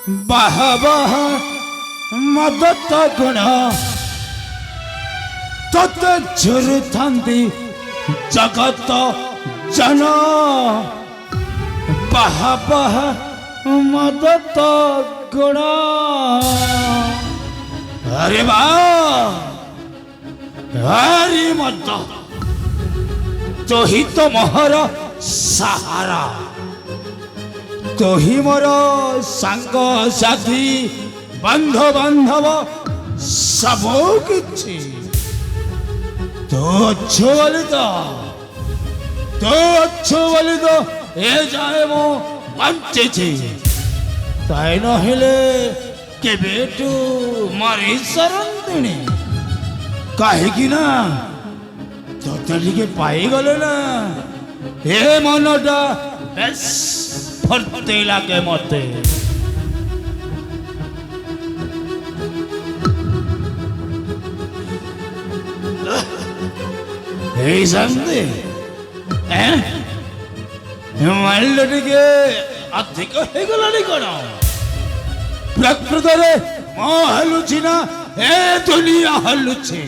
बाह बाह मदत गुण तत झुरुथंदी जगत जन बाह बाह मदत गुण। अरे वाह हरि मद तो ही तो मोहर सहारा तो ही मोर सांग साथी बंधु बांधव सब किछि तो अच्छो बोली तो ए जाए मो बंचे ताई नहिले के बेटू मारी शरण कहीं ना तो पाई गले ना हे मनटा बेस फरते लागे मते संदे के अधिक हो गलानी कौन प्रकृत मो हलुची ना ए दुनिया हलुची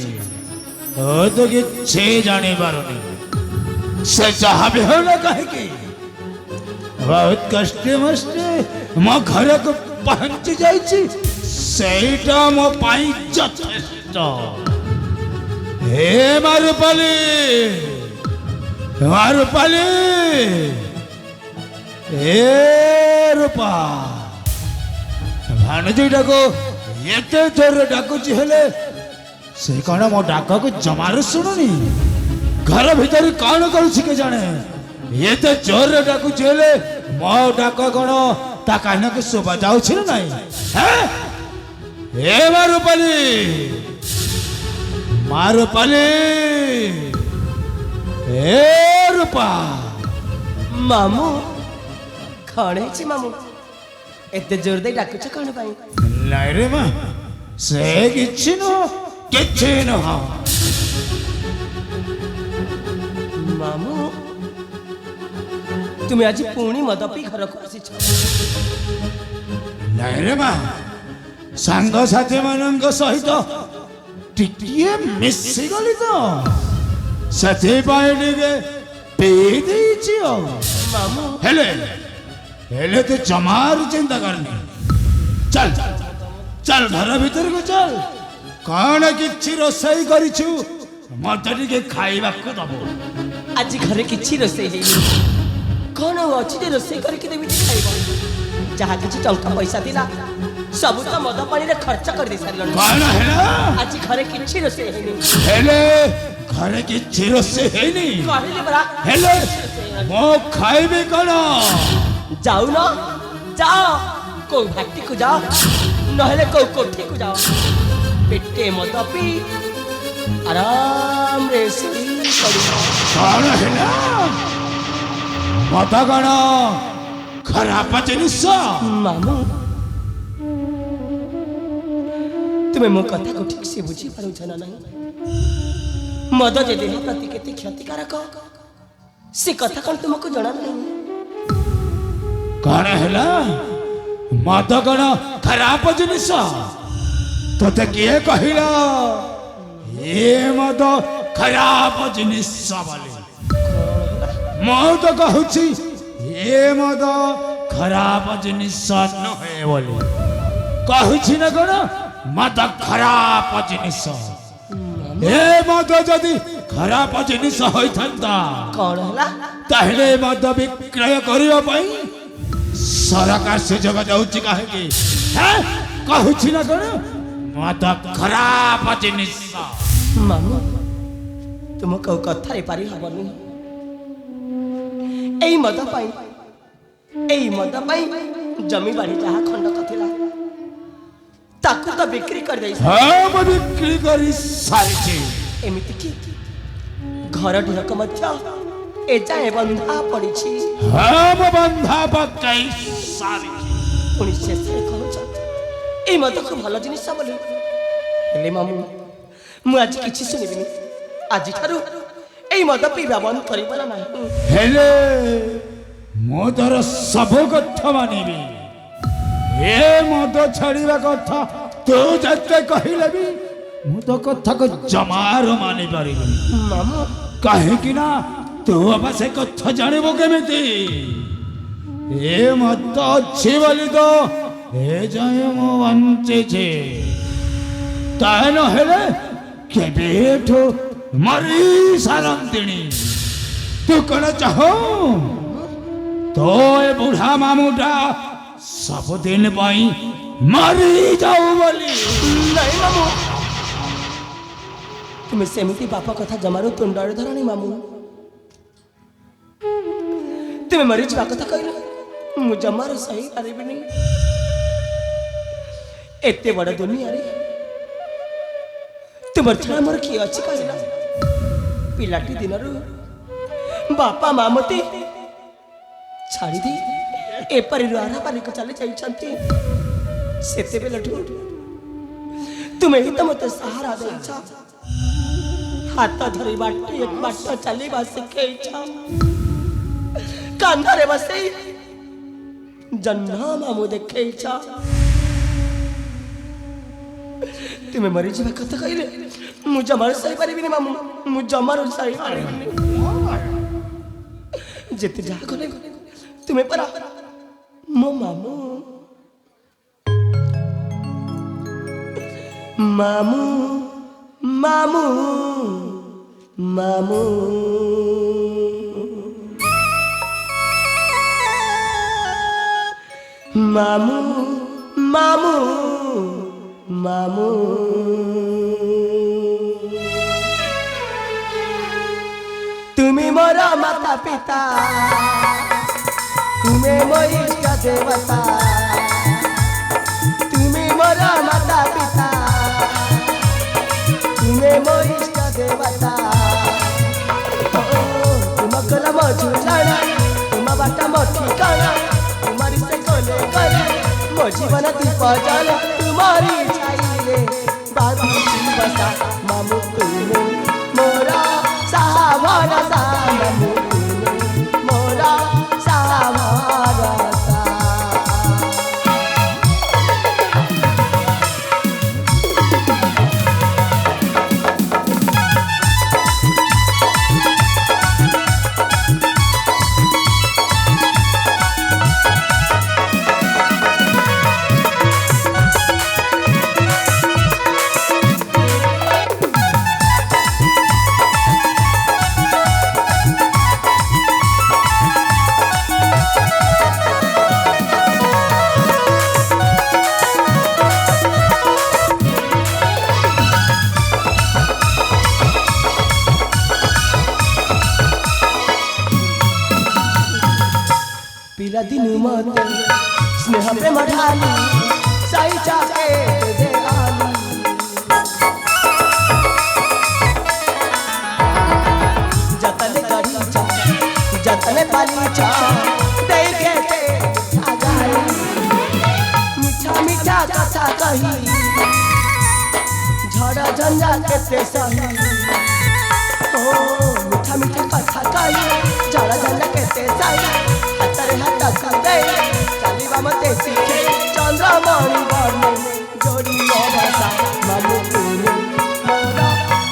तो किछे जानी पारुनी से जहाँ भी हो ना कहे बहुत कष्टे मष्टे मो घर को पहुंची जाइछि सेटा मो पाई यथेष्ट। हे मारुपाली हे रूपा भाणजी डाको एते जोर डाकुची हेले से कौन मो डाक को जमार शुणुनी घर भीतर कौन करुछि के जाने ये तो जोर डाकुची हेले मो डाक कौन ता कान के शोभा जाउछि ना नहीं हैं हे मारुपाली हे रूपा मामू खणे छी मामू एते जोर दे डाकुछ कौन पाई नहीं रे मां से किछि न मामू तुम्हें आज पुणी मद पी घर को आसी नहीं रे मां सांग साथी मानक सहित टिकिए मिसी गली तो साथी पाइलिगे पी देछि मामू हेले तो जमार चिंता करनी चल चल घर भीतर को चल कौन किछि रोसई करिछु मते टिके खाइबा को दबो आज घरे किछि रोसई हेनी कौन अछि जे रोसई करके देबी खाइबो जहा किछि टंका पैसा दिला सब तो मद पानी रे खर्च कर दे सारलन कौन हेला आज घरे किछि रोसई हेनी हेले घरे किछि रोसई हेनी कहले बरा हेले मो खाइबे कोन जाऊ ना जाओ को भक्ति को जाओ नहले को कोठी को जाओ पेटे मद पी आराम रे सोई करी कौन हेला मत कौन खराब जिनिस मामू तुम्हें मो कथा को ठीक से बुझी पारु छना नहीं मद जे देह प्रति केते क्षतिकारक से कथा कौन तुमको जଣା नहीं कौन हेला मद कौन खराब जिनिस तोते किए कहिला ये मद खराब जिनिस बोली मो तो कहूछि ये मद खराब जिनिस नहे बोली कहूछि ना कौन मद खराब जिनिस ए मद जदि खराब जिनिस होइथंता कौन हला ताहले मद विक्रय करियो पई सरकार से जगह जाउछि काहे कि हैं कहूछि ना कौन मद खराब जिनिस मामू तुमको कथा रे पारी हबनी एई मद पाई जमी बाड़ी जहा खंड कथिला ताकू तो बिक्री कर दे हम बिक्री करी सारी एमिति की घर ढुरक मध्य ए जाए बंधा पड़ी छी हम बंधा पकाई सारी पुणी शेष कहूछ ए मद को भल जिनिस बोली हेले मामू मु आज किछि सुनिबिनी आज ठारू ए मद पीबा बंद करिबला नाही हेले मो तोर सब कथा मानिबी ଏ ମଦ ଛାଡ଼ିବା କଥା ତୁ ଯେତେ କହିଲେ ବି ମୁଁ ତ କଥାକୁ ଜମାରୁ ମାନି ପାରିବିନି ମାମୁଁ କାହିଁକି ନା ତୁ ବାବା ସେ କଥା ଜାଣିବୁ କେମିତି ଏ ମଦ ଅଛି ବୋଲି ତ ଏ ଯାଏ ମୁଁ ବଞ୍ଚିଛି ତା ନହେଲେ କେବେଠୁ ମରି ସାରନ୍ତିଣି ତୁ କଣ ଚାହୁ तो ए बुढ़ा मामूटा सबुदिन पाई मरी जाऊ बोली नहीं मामू तुम्हें सेमती बापा कथा जमारो तुंडारे धरानी मामू तुम्हें मरी जा कथा कहला मु जमारो सही पारिबिनी एते बड़ दुनिया रे तुमर छड़ा मोर की अछि कहला पिलाटी दिनरु बापा मामती छाड़ी दे एपरी रुआरा पानी को चले जाइछंती सेते बेलठू तुम्हें ही तो मते सहारा देइछा हाथ धरी बाटी एक बाट चली बा सिखेइछा कांधरे बसे जन्ना मामू देखेइछा तुम्हें मरी जीवा कथा कहले मु जमार सही परिबिनी मामू मु जमार सही परिबिनी जेते जा गले तुम्हें परा मो मामू मामू मामू मामू मामू मामू मामू तुम्हें मोरा माता पिता तुम्हें मोरी इष्ट देवता तुम्हें मोरा माता पिता तुम्हें मोरी इष्ट देवता तुम कलम झुलाना तुम बाटा मो ठिकाना तुम्हारी से कोले करे मो जीवन दीप जला तुम्हारी छाईले बाबू बसा मामू तुम्हें मोरा सहारा सा मामू तुम्हें मोरा पिला दिन मते स्नेह प्रेम ढाली सही चाके दे आलू जतने करी चा जतने पाली चा दे के आ जाई मीठा मीठा कथा कही झड़ा झंझा केते सही ओ मीठा मीठा कथा कही झड़ा झंझा केते सही हाथ दे चली मते सीखे चंद्रमणि बने जोड़ी भाषा मामू तुम्हें मोरा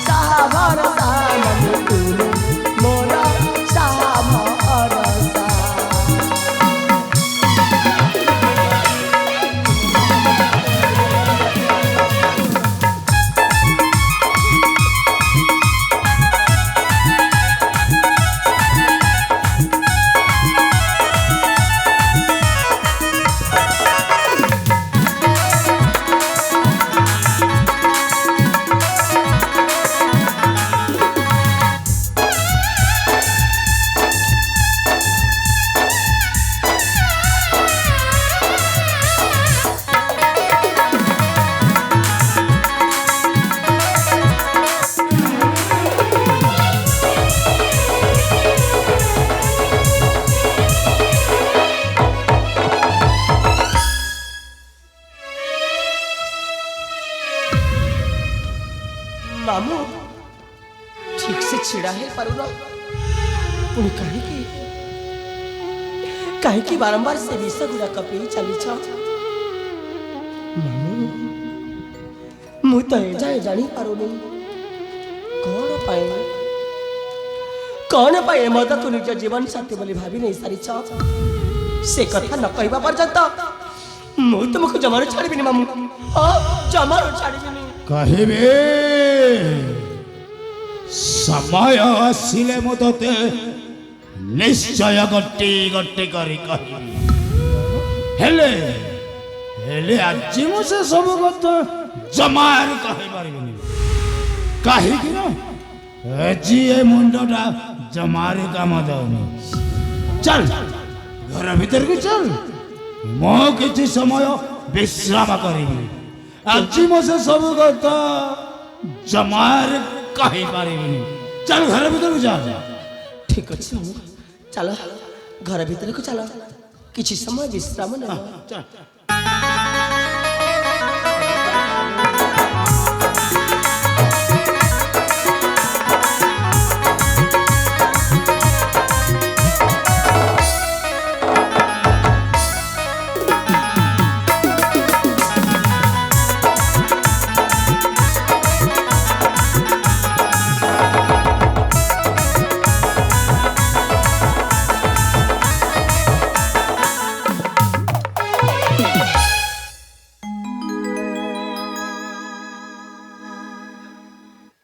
साहा भरसा मामू तुम्हें मोरा साहा भरसा मामू ठीक से छिड़ा है परुना पुणी कहीं बारंबार से विष गुड़ा कपी चली छ ମୁଁ ତ ଏଯାଏ ଜାଣିପାରୁନି କଣ ପାଇଁ ଏ ମଦକୁ ନିଜ ଜୀବନ ସାଥୀ ବୋଲି ଭାବି ନେଇ ସାରିଛ। ସେ କଥା ନ କହିବା ପର୍ଯ୍ୟନ୍ତ ମୁଁ ତୁମକୁ ଜମାରୁ ଛାଡ଼ିବିନି ମାମୁଁ। ଜମାରୁ ଛାଡ଼ିବିନି। କହିବେ ସମୟ ଆସିଲେ ମୁଁ ତତେ ନିଶ୍ଚୟ ଗୋଟି ଗୋଟି କରି କହିବି। ହେଲେ ହେଲେ ଆଜି ମୁଁ ସେ ସବୁ କଥା ଜମାରୁ କହିପାରିବିନି। କାହିଁକି ନା ଆଜି ଏ ମୁଣ୍ଡଟା ଜମାରୁ କାମ ଦଉନି। ଚାଲ ଘର ଭିତରକୁ ଚାଲ, ମୁଁ କିଛି ସମୟ ବିଶ୍ରାମ କରିବି। ଆଜି ମୁଁ ସେ ସବୁ କଥା ଜମାରୁ କହିପାରିବିନି। ଚାଲ ଘର ଭିତରକୁ ଚାଲ। ଠିକ ଅଛି ମାମୁଁ, ଚାଲ ଘର ଭିତରକୁ ଚାଲ, କିଛି ସମୟ ବିଶ୍ରାମ ନେବ।